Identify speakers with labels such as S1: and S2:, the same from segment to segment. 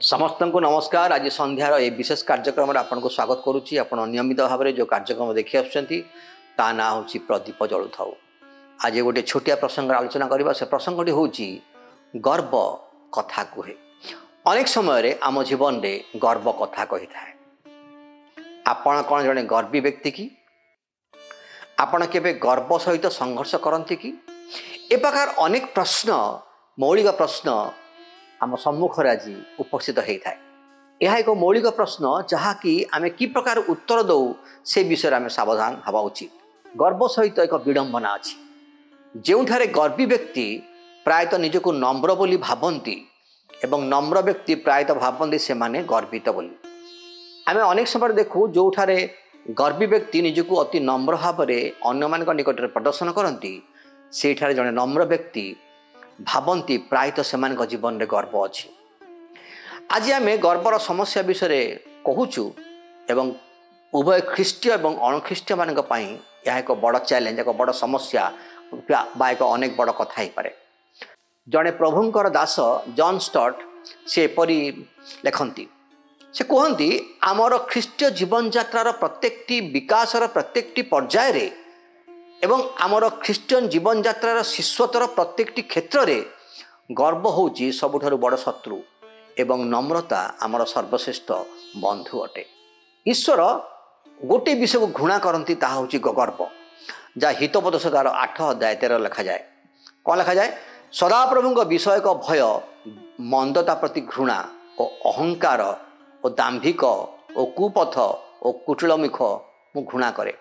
S1: समस्त को नमस्कार। आज संध्यार ए विशेष कार्यक्रम आपको स्वागत करुच्ची। आप नियमित भाव में जो कार्यक्रम देखी आसुँच ता ना हूँ प्रदीप जलु थाऊ। आज गोटे छोटिया प्रसंग आलोचना करवा। से प्रसंगटी हूँ गर्व कथा कहे। अनेक समय आम जीवन में गर्व कथा कही थाए। आपण कौन जड़े गर्वी व्यक्ति कि आपण केबे गर्व सहित संघर्ष करती कि ए प्रकार अनेक प्रश्न मौलिक प्रश्न आम सम्मुखर आज उपस्थित होता है। यह एक मौलिक प्रश्न जहाँकि आम कि प्रकार उत्तर दौ से विषय में सावधान हवा उचित। गर्व सहित एक विडंबना अच्छी जोठारे गर्वी व्यक्ति प्रायतः निजको नम्र बोली भावती एवं नम्र व्यक्ति प्रायतः भावती से माने गर्वित बोली। आम अनेक समय देखू जोठारे गर्वी व्यक्ति निजको अति नम्र भाव में अन्य मान निकट में प्रदर्शन करती सेठारे जड़े नम्र व्यक्ति भावती प्रायतः से जीवन में गर्व अच्छी। आज आम गर्वर समस्या विषय कहूचु एवं उभय ख्रीष्टीय और अणख्रीष्टीय मान यह एक बड़ चैलेंज एक बड़ समस्या बा एक अनेक बड़ कथा पारे। जड़े प्रभुंकर दास जॉन स्टट से परी लेखती से कहती आमर ख्रीष्टीय जीवन यात्रार प्रत्येकटी विकासर प्रत्येकटी पर्यायर एवं आमर ख्रीष्टियन जीवन यात्रार शिष्यतर प्रत्येकटी क्षेत्र में गर्व होची सबुठारु बड़ शत्रु एवं नम्रता आमर सर्वश्रेष्ठ बंधु अटे। ईश्वर गोटे विषय को घृणा करती ताहा होची गर्व। जहाँ हितोपदेशकार 8 अध्याय 13 लिखा जाए। कौन लिखा जाए? सदाप्रभु विषय का भय मंदता प्रति घृणा और अहंकार और दाम्भिक और कुपथ और कुटिलमुख मु घृणा करे।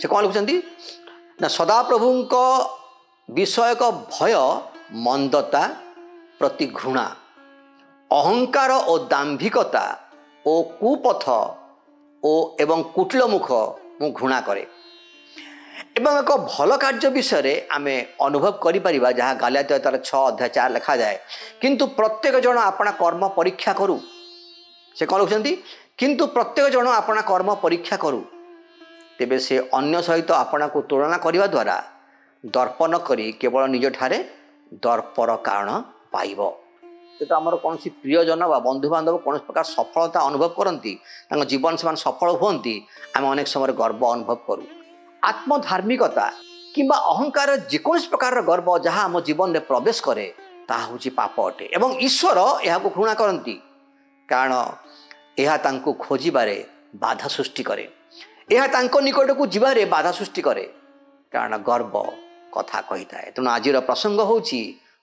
S1: से कौन लिखुंट ना सदाप्रभु विषय का भय मंदता प्रति घृणा अहंकार और दाम्भिकता और कुपथ और एवं कुटिलमुख मु घृणा करे। एवं एक भल कार्य विषय आम अनुभव करिपरिबा जहाँ गालातिया तार 6 अध्याय 4 लिखा जाए। किंतु प्रत्येक जन अपना कर्म परीक्षा करू। से कौन लिखुंट किंतु प्रत्येक जन अपना कर्म परीक्षा करू तेबे से अन्य सहित आपना को तुलना करने द्वारा दर्प न करी केवल निज ठारे दर्पर कारण पाइब। तो आमर कौन प्रियजन बा बंधु बांधव कौन प्रकार सफलता अनुभव करती जीवन से सफल हुंती आम अनेक समय गर्व अनुभव करूँ। आत्मधार्मिकता किंबा अहंकार जेकोस प्रकार गर्व जहाँ आम जीवन में प्रवेश करे ताहा होची पाप अटे एवं ईश्वर यह घृणा करती कारण यह तांको खोजिबारे बाधा सृष्टि करे। यह तांको निकट को जीवारे बाधा सृष्टि करे कारण गर्व कथा कही थाए। तेणु आज प्रसंग होची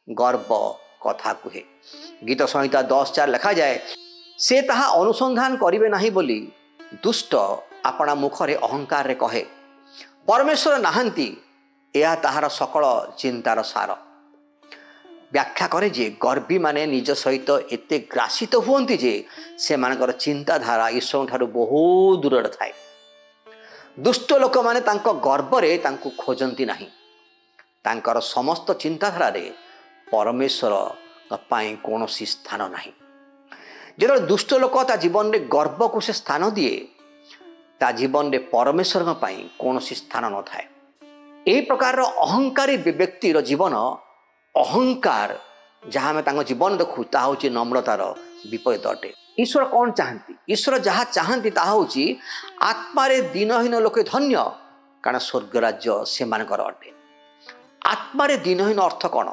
S1: गर्व कथा कहे। गीत संहिता 10:4 लिखा जाए से ताहा अनुसंधान करिवे नाही बोली दुष्ट अपना मुखरे अहंकार रे कहे परमेश्वर नाहांती यह ताहार सकल चिंतार सार। व्याख्या करे जे गर्वी माने निज सहित एते ग्रासित हुंती जे से मानकर चिंताधारा ईश्वर ठारू बहुत दूर थाए। दुष्ट लोक माने तांको गर्व रे तांको खोजंती नाही। तांकर समस्त चिंताधारा रे परमेश्वर पाई कौनसी स्थान नाही। जो दुष्ट लोक ता जीवन रे गर्व को से स्थान दिए ता जीवन रे परमेश्वर पाई कौनसी स्थान न थाए। एही प्रकार अहंकारी व्यक्तिर जीवन अहंकार जहाँ आम तांको जीवन देखू ताहा होची नम्रतार विपरीत अटे। ईश्वर कौन चाहती? ईश्वर जहाँ चाहती ताहा होची आत्मारे दीनहीन लोके धन्य कारण स्वर्ग राज्य से मानकर अटे। आत्मारे दीनहीन अर्थ कौन?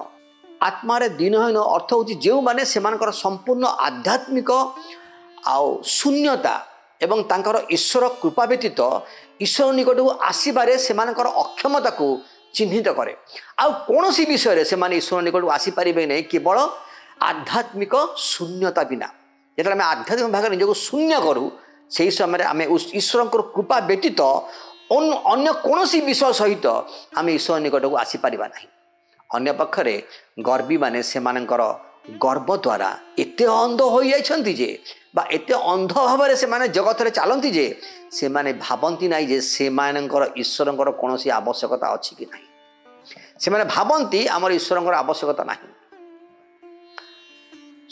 S1: आत्मारे दीनहीन अर्थ होची जो माने से मानकर संपूर्ण आध्यात्मिक आउ शून्यता ଏବଂ ତାଙ୍କର ଈଶ୍ୱର କୃପା ବ୍ୟତୀତ ଈଶ୍ୱର ନିକଟକୁ ଆସିବାରେ ସେମାନଙ୍କର ଅକ୍ଷମତାକୁ ଚିହ୍ନିତ କରେ। ଆଉ କୌଣସି ବିଷୟରେ ସେମାନେ ଈଶ୍ୱର ନିକଟକୁ ଆସିପାରିବେ ନାହିଁ କେବଳ ଆଧ୍ୟାତ୍ମିକ ଶୂନ୍ୟତା ବିନା। ଯେତେବେଳେ ଆମେ ଆଧ୍ୟାତ୍ମିକ ଭାଗରେ ନିଜକୁ ଶୂନ୍ୟ କରୁ ସେହି ସମୟରେ ଆମେ ଈଶ୍ୱରଙ୍କର କୃପା ବ୍ୟତୀତ ଅନ୍ୟ କୌଣସି ବିଷୟ ସହିତ ଆମେ ଈଶ୍ୱର ନିକଟକୁ ଆସିପାରିବା ନାହିଁ। ଅନ୍ୟପକ୍ଷରେ ଗର୍ବୀମାନେ ସେମାନଙ୍କର ଗର୍ବ ଦ୍ୱାରା ଏତେ ଅନ୍ଧ ହୋଇଯାଇଛନ୍ତି ଯେ ବା ଏତେ ଅନ୍ଧ ଭାବରେ ସେମାନେ ଜଗତରେ ଚାଲନ୍ତି ଯେ ସେମାନେ ଭାବନ୍ତି ନାହିଁ ଯେ ସେମାନଙ୍କର ଈଶ୍ୱରଙ୍କର କୌଣସି ଆବଶ୍ୟକତା ଅଛି କି ନାହିଁ। ସେମାନେ ଭାବନ୍ତି ଆମର ଈଶ୍ୱରଙ୍କର ଆବଶ୍ୟକତା ନାହିଁ।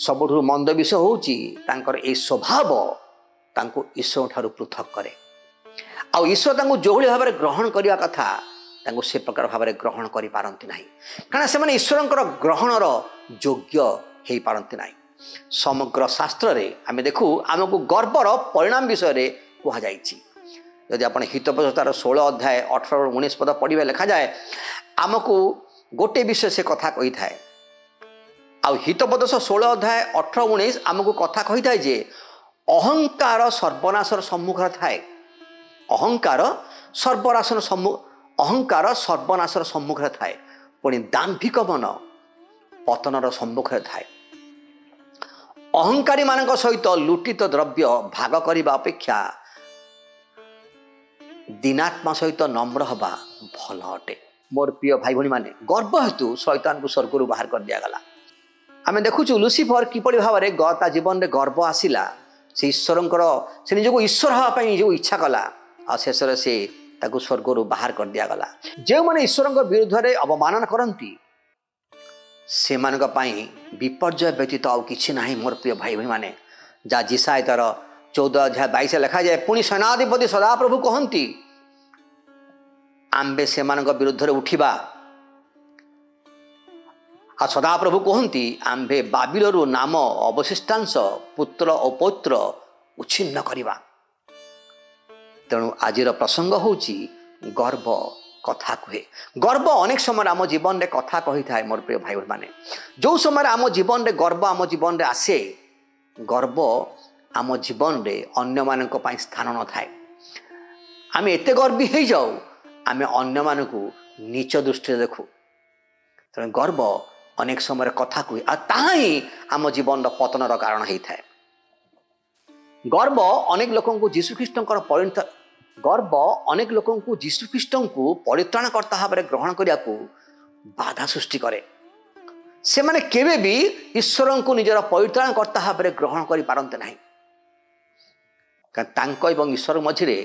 S1: ସବୁଠୁ ମନ୍ଦ ବିଷୟ ହେଉଛି ତାଙ୍କର ଏହି ସ୍ୱଭାବ ତାଙ୍କୁ ଈଶ୍ୱର ଠାରୁ ପୃଥକ କରେ। ଆଉ ଈଶ୍ୱର ତାଙ୍କୁ ଯେଉଁଭଳି ଭାବରେ ଗ୍ରହଣ କରିବା କଥା ତାଙ୍କୁ ସେ ପ୍ରକାର ଭାବରେ ଗ୍ରହଣ କରିପାରନ୍ତି ନାହିଁ, କାରଣ ସେମାନେ ଈଶ୍ୱରଙ୍କର ଗ୍ରହଣର ଯୋଗ୍ୟ ହୋଇପାରନ୍ତି ନାହିଁ। ସମଗ୍ର ଶାସ୍ତ୍ରରେ ଆମେ ଦେଖୁ ଆମକୁ ଗର୍ବର ପରିଣାମ ବିଷୟରେ କୁହାଯାଇଛି। ଯଦି ଆପଣ ହିତୋପଦେଶର 16 ଅଧ୍ୟାୟ 18-19 ପଦ ପଢ଼ିବେ ଲେଖାଯାଏ ଆମକୁ ଗୋଟିଏ ବିଷୟ ସେ କଥା କହିଥାଏ। ଆଉ ହିତୋପଦେଶ 16 ଅଧ୍ୟାୟ 18-19 ଆମକୁ କଥା କହିଥାଏ ଯେ ଅହଙ୍କାର ସର୍ବନାଶର ସମ୍ମୁଖରେ ଥାଏ। ଅହଙ୍କାର ସର୍ବନାଶର ସମ୍ମୁଖରେ ଥାଏ, ପୁଣି ଦାମ୍ଭିକ ମନ ପତନର ସମ୍ମୁଖରେ ଥାଏ। ଅହଙ୍କାରୀମାନଙ୍କ ସହିତ ଲୁଟିତ ଦ୍ରବ୍ୟ ଭାଗ କରିବା ଅପେକ୍ଷା ଦୀନାତ୍ମା ସହିତ ନମ୍ର ହେବା ଭଲ ଅଟେ। ମୋର ପ୍ରିୟ ଭାଇ ଭଉଣୀମାନେ, ଗର୍ବ ହେତୁ ଶୈତାନକୁ ସ୍ୱର୍ଗରୁ ବାହାର କରିଦିଆଗଲା। ଆମେ ଦେଖୁଛୁ ଲୁସିଫର କିପରି ଭାବରେ ତା ଜୀବନରେ ଗର୍ବ ଆସିଲା, ସେ ଈଶ୍ୱରଙ୍କର ସେ ନିଜକୁ ଈଶ୍ୱର ହେବା ପାଇଁ ନିଜକୁ ଇଚ୍ଛା କଲା, ଆଉ ଶେଷରେ ସେ ତାକୁ ସ୍ୱର୍ଗରୁ ବାହାର କରିଦିଆଗଲା। ଯେଉଁମାନେ ଈଶ୍ୱରଙ୍କ ବିରୁଦ୍ଧରେ ଅବମାନନା କରନ୍ତି ସେମାନଙ୍କ ପାଇଁ ବିପର୍ଯ୍ୟୟ ବ୍ୟତୀତ ଆଉ କିଛି ନାହିଁ। ମୋର ପ୍ରିୟ ଭାଇ ଭଉଣୀମାନେ, ଯାହା ଯିଶାୟ 14:22 ଲେଖାଯାଏ, ପୁଣି ସେନାଧିପତି ସଦାପ୍ରଭୁ କହନ୍ତି ଆମ୍ଭେ ସେମାନଙ୍କ ବିରୁଦ୍ଧରେ ଉଠିବା। ଆଉ ସଦାପ୍ରଭୁ କହନ୍ତି ଆମ୍ଭେ ବାବିଲରୁ ନାମ ଅବଶିଷ୍ଟାଂଶ ପୁତ୍ର ଓ ପୌତ୍ର ଉଚ୍ଛିନ୍ନ କରିବା। ତେଣୁ ଆଜିର ପ୍ରସଙ୍ଗ ହେଉଛି ଗର୍ବ କଥା କୁହେ। ଗର୍ବ ଅନେକ ସମୟରେ ଆମ ଜୀବନରେ କଥା କହିଥାଏ। ମୋର ପ୍ରିୟ ଭାଇ ଭଉଣୀମାନେ, ଯେଉଁ ସମୟରେ ଆମ ଜୀବନରେ ଗର୍ବ ଆମ ଜୀବନରେ ଆସେ, ଗର୍ବ ଆମ ଜୀବନରେ ଅନ୍ୟମାନଙ୍କ ପାଇଁ ସ୍ଥାନ ନଥାଏ। ଆମେ ଏତେ ଗର୍ବୀ ହେଇଯାଉ ଆମେ ଅନ୍ୟମାନଙ୍କୁ ନୀଚ ଦୃଷ୍ଟିରେ ଦେଖୁ। ତେଣୁ ଗର୍ବ ଅନେକ ସମୟରେ କଥା କୁହେ, ଆଉ ତାହା ହିଁ ଆମ ଜୀବନର ପତନର କାରଣ ହେଇଥାଏ। ଗର୍ବ ଅନେକ ଲୋକଙ୍କୁ ଯୀଶୁଖ୍ରୀଷ୍ଟଙ୍କୁ ପରିତ୍ରାଣକର୍ତ୍ତା ଭାବରେ ଗ୍ରହଣ କରିବାକୁ ବାଧା ସୃଷ୍ଟି କରେ। ସେମାନେ କେବେ ବି ଈଶ୍ୱରଙ୍କୁ ନିଜର ପରିତ୍ରାଣକର୍ତ୍ତା ଭାବରେ ଗ୍ରହଣ କରିପାରନ୍ତି ନାହିଁ, କାରଣ ତାଙ୍କ ଏବଂ ଈଶ୍ୱର ମଝିରେ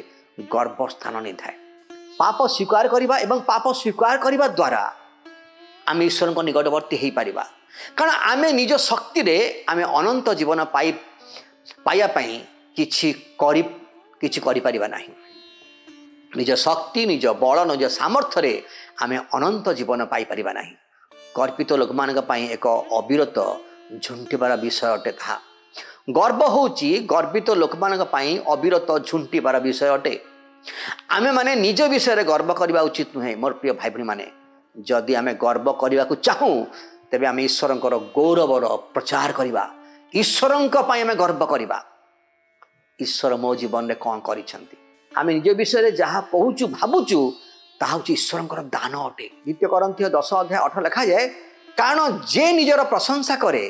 S1: ଗର୍ବ ସ୍ଥାନ ନେଇଥାଏ। ପାପ ସ୍ୱୀକାର କରିବା ଏବଂ ପାପ ସ୍ୱୀକାର କରିବା ଦ୍ୱାରା ଆମେ ଈଶ୍ୱରଙ୍କ ନିକଟବର୍ତ୍ତୀ ହୋଇପାରିବା, କାରଣ ଆମେ ନିଜ ଶକ୍ତିରେ ଆମେ ଅନନ୍ତ ଜୀବନ ପାଇବା ପାଇଁ କିଛି କରିପାରିବା ନାହିଁ। ନିଜ ଶକ୍ତି, ନିଜ ବଳ, ନିଜ ସାମର୍ଥ୍ୟରେ ଆମେ ଅନନ୍ତ ଜୀବନ ପାଇପାରିବା ନାହିଁ। ଗର୍ବିତ ଲୋକମାନଙ୍କ ପାଇଁ ଏକ ଅବିରତ ଝୁଣ୍ଟିବାର ବିଷୟ ଅଟେ ତାହା। ଗର୍ବ ହେଉଛି ଗର୍ବିତ ଲୋକମାନଙ୍କ ପାଇଁ ଅବିରତ ଝୁଣ୍ଟିବାର ବିଷୟ ଅଟେ। ଆମେମାନେ ନିଜ ବିଷୟରେ ଗର୍ବ କରିବା ଉଚିତ ନୁହେଁ। ମୋର ପ୍ରିୟ ଭାଇ ଭଉଣୀମାନେ, ଯଦି ଆମେ ଗର୍ବ କରିବାକୁ ଚାହୁଁ ତେବେ ଆମେ ଈଶ୍ୱରଙ୍କର ଗୌରବର ପ୍ରଚାର କରିବା। ଈଶ୍ୱରଙ୍କ ପାଇଁ ଆମେ ଗର୍ବ କରିବା। ଈଶ୍ୱର ମୋ ଜୀବନରେ କ'ଣ କରିଛନ୍ତି, ଆମେ ନିଜ ବିଷୟରେ ଯାହା କହୁଛୁ ଭାବୁଛୁ ତାହା ହେଉଛି ଈଶ୍ୱରଙ୍କର ଦାନ ଅଟେ। 2 କରିନ୍ଥୀୟ 10:18 ଲେଖାଯାଏ, କାରଣ ଯେ ନିଜର ପ୍ରଶଂସା କରେ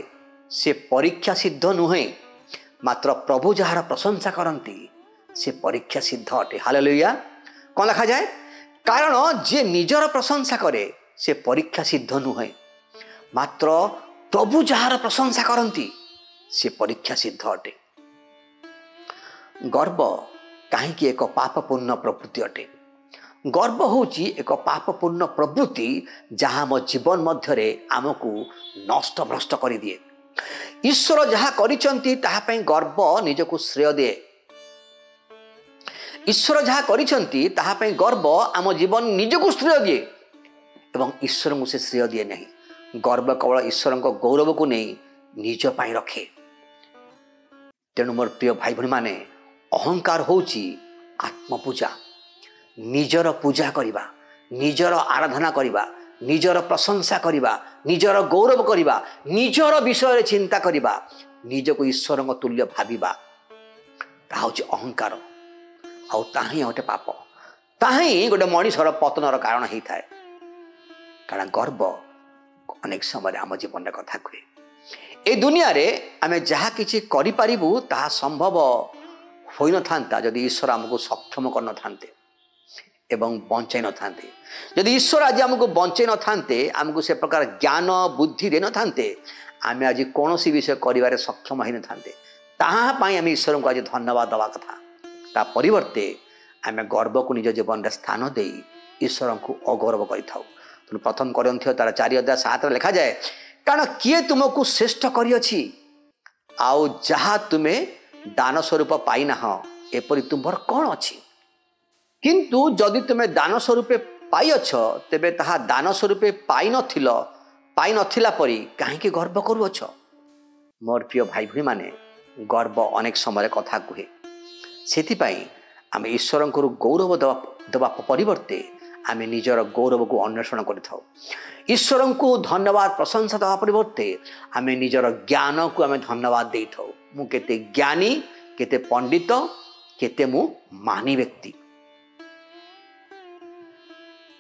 S1: ସେ ପରୀକ୍ଷା ସିଦ୍ଧ ନୁହେଁ, ମାତ୍ର ପ୍ରଭୁ ଯାହାର ପ୍ରଶଂସା କରନ୍ତି ସେ ପରୀକ୍ଷା ସିଦ୍ଧ ଅଟେ। ହାଲେଲୁୟା। କ'ଣ ଲେଖାଯାଏ? କାରଣ ଯିଏ ନିଜର ପ୍ରଶଂସା କରେ ସେ ପରୀକ୍ଷା ସିଦ୍ଧ ନୁହେଁ, ମାତ୍ର ପ୍ରଭୁ ଯାହାର ପ୍ରଶଂସା କରନ୍ତି ସେ ପରୀକ୍ଷା ସିଦ୍ଧ ଅଟେ। ଗର୍ବ କାହିଁକି ଏକ ପାପପୂର୍ଣ୍ଣ ପ୍ରବୃତ୍ତି ଅଟେ? ଗର୍ବ ହେଉଛି ଏକ ପାପପୂର୍ଣ୍ଣ ପ୍ରବୃତ୍ତି ଯାହା ଆମ ଜୀବନ ମଧ୍ୟରେ ଆମକୁ ନଷ୍ଟଭ୍ରଷ୍ଟ କରିଦିଏ। ଈଶ୍ୱର ଯାହା କରିଛନ୍ତି ତାହା ପାଇଁ ଗର୍ବ ନିଜକୁ ଶ୍ରେୟ ଦିଏ। ଈଶ୍ୱର ଯାହା କରିଛନ୍ତି ତାହା ପାଇଁ ଗର୍ବ ଆମ ଜୀବନ ନିଜକୁ ଶ୍ରେୟ ଦିଏ ଏବଂ ଈଶ୍ୱରଙ୍କୁ ସେ ଶ୍ରେୟ ଦିଏ ନାହିଁ। ଗର୍ବ କେବଳ ଈଶ୍ୱରଙ୍କ ଗୌରବକୁ ନେଇ ନିଜ ପାଇଁ ରଖେ। ତେଣୁ ମୋର ପ୍ରିୟ ଭାଇ ଭଉଣୀମାନେ, ଅହଙ୍କାର ହେଉଛି ଆତ୍ମପୂଜା। ନିଜର ପୂଜା କରିବା, ନିଜର ଆରାଧନା କରିବା, ନିଜର ପ୍ରଶଂସା କରିବା, ନିଜର ଗୌରବ କରିବା, ନିଜର ବିଷୟରେ ଚିନ୍ତା କରିବା, ନିଜକୁ ଈଶ୍ୱରଙ୍କ ତୁଲ୍ୟ ଭାବିବା, ତାହା ହେଉଛି ଅହଙ୍କାର। ଆଉ ତାହା ହିଁ ଗୋଟେ ପାପ, ତାହା ହିଁ ଗୋଟେ ମଣିଷର ପତନର କାରଣ ହେଇଥାଏ। କାରଣ ଗର୍ବ ଅନେକ ସମୟରେ ଆମ ଜୀବନରେ କଥା କୁହେ। ଏ ଦୁନିଆରେ ଆମେ ଯାହା କିଛି କରିପାରିବୁ ତାହା ସମ୍ଭବ ହୋଇନଥାନ୍ତା ଯଦି ଈଶ୍ୱର ଆମକୁ ସକ୍ଷମ କରିନଥାନ୍ତେ ଏବଂ ବଞ୍ଚାଇ ନଥାନ୍ତେ। ଯଦି ଈଶ୍ୱର ଆଜି ଆମକୁ ବଞ୍ଚାଇ ନଥାନ୍ତେ, ଆମକୁ ସେ ପ୍ରକାର ଜ୍ଞାନ ବୁଦ୍ଧି ଦେଇନଥାନ୍ତେ, ଆମେ ଆଜି କୌଣସି ବିଷୟ କରିବାରେ ସକ୍ଷମ ହୋଇନଥାନ୍ତେ। ତାହା ପାଇଁ ଆମେ ଈଶ୍ୱରଙ୍କୁ ଆଜି ଧନ୍ୟବାଦ ଦେବା କଥା। ତା ପରିବର୍ତ୍ତେ ଆମେ ଗର୍ବକୁ ନିଜ ଜୀବନରେ ସ୍ଥାନ ଦେଇ ଈଶ୍ୱରଙ୍କୁ ଅଗୌରବ କରିଥାଉ। ତେଣୁ ପ୍ରଥମ କରିନ୍ଥିୟ ତାର 4:7 ଲେଖାଯାଏ, କାରଣ କିଏ ତୁମକୁ ଶ୍ରେଷ୍ଠ କରିଅଛି, ଆଉ ଯାହା ତୁମେ ଦାନ ସ୍ୱରୂପ ପାଇନାହଁ ଏପରି ତୁମ୍ଭର କ'ଣ ଅଛି? କିନ୍ତୁ ଯଦି ତୁମେ ଦାନ ସ୍ୱରୂପେ ପାଇଅଛ, ତେବେ ତାହା ଦାନ ସ୍ୱରୂପେ ପାଇନଥିଲା ପରି କାହିଁକି ଗର୍ବ କରୁଅଛ? ମୋର ପ୍ରିୟ ଭାଇ ଭଉଣୀମାନେ, ଗର୍ବ ଅନେକ ସମୟରେ କଥା କୁହେ। ସେଥିପାଇଁ ଆମେ ଈଶ୍ୱରଙ୍କୁ ଗୌରବ ଦେବା ପରିବର୍ତ୍ତେ ଆମେ ନିଜର ଗୌରବକୁ ଅନ୍ୱେଷଣ କରିଥାଉ। ଈଶ୍ୱରଙ୍କୁ ଧନ୍ୟବାଦ ପ୍ରଶଂସା ଦେବା ପରିବର୍ତ୍ତେ ଆମେ ନିଜର ଜ୍ଞାନକୁ ଆମେ ଧନ୍ୟବାଦ ଦେଇଥାଉ। ମୁଁ କେତେ ଜ୍ଞାନୀ, କେତେ ପଣ୍ଡିତ, କେତେ ମୁଁ ମାନି ବ୍ୟକ୍ତି।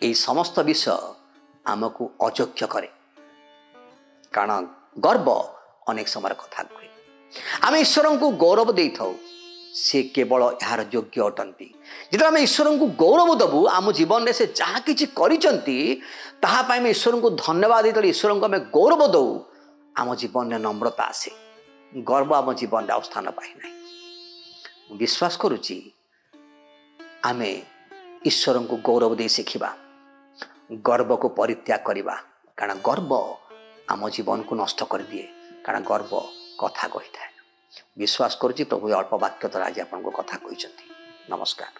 S1: এই ସମସ୍ତ ବିଷୟ ଆମକୁ ଅଯୋଗ୍ୟ କରେ। କାରଣ ଗର୍ବ ଅନେକ ସମୟରେ କଥା କୁହେ। ଆମେ ଈଶ୍ୱରଙ୍କୁ ଗୌରବ ଦେଇଥାଉ, ସେ କେବଳ ଏହାର ଯୋଗ୍ୟ ଅଟନ୍ତି। ଯେତେବେଳେ ଆମେ ଈଶ୍ୱରଙ୍କୁ ଗୌରବ ଦେବୁ, ଆମ ଜୀବନରେ ସେ ଯାହା କିଛି କରିଛନ୍ତି ତାହା ପାଇଁ ଆମେ ଈଶ୍ୱରଙ୍କୁ ଧନ୍ୟବାଦ ଦେଇଥାଉ, ଈଶ୍ୱରଙ୍କୁ ଆମେ ଗୌରବ ଦେଉ, ଆମ ଜୀବନରେ ନମ୍ରତା ଆସେ। ଗର୍ବ ଆମ ଜୀବନରେ ଆଉ ସ୍ଥାନ ପାଇନାହିଁ। ମୁଁ ବିଶ୍ୱାସ କରୁଛି ଆମେ ଈଶ୍ୱରଙ୍କୁ ଗୌରବ ଦେଇ ଶିଖିବା, ଗର୍ବକୁ ପରିତ୍ୟାଗ କରିବା। କାରଣ ଗର୍ବ ଆମ ଜୀବନକୁ ନଷ୍ଟ କରିଦିଏ। କାରଣ ଗର୍ବ କଥା କହିଥାଏ। ବିଶ୍ୱାସ କରୁଛି ପ୍ରଭୁ ଅଳ୍ପ ବାକ୍ୟ ଦ୍ୱାରା ଆଜି ଆପଣଙ୍କୁ କଥା କହିଛନ୍ତି। ନମସ୍କାର।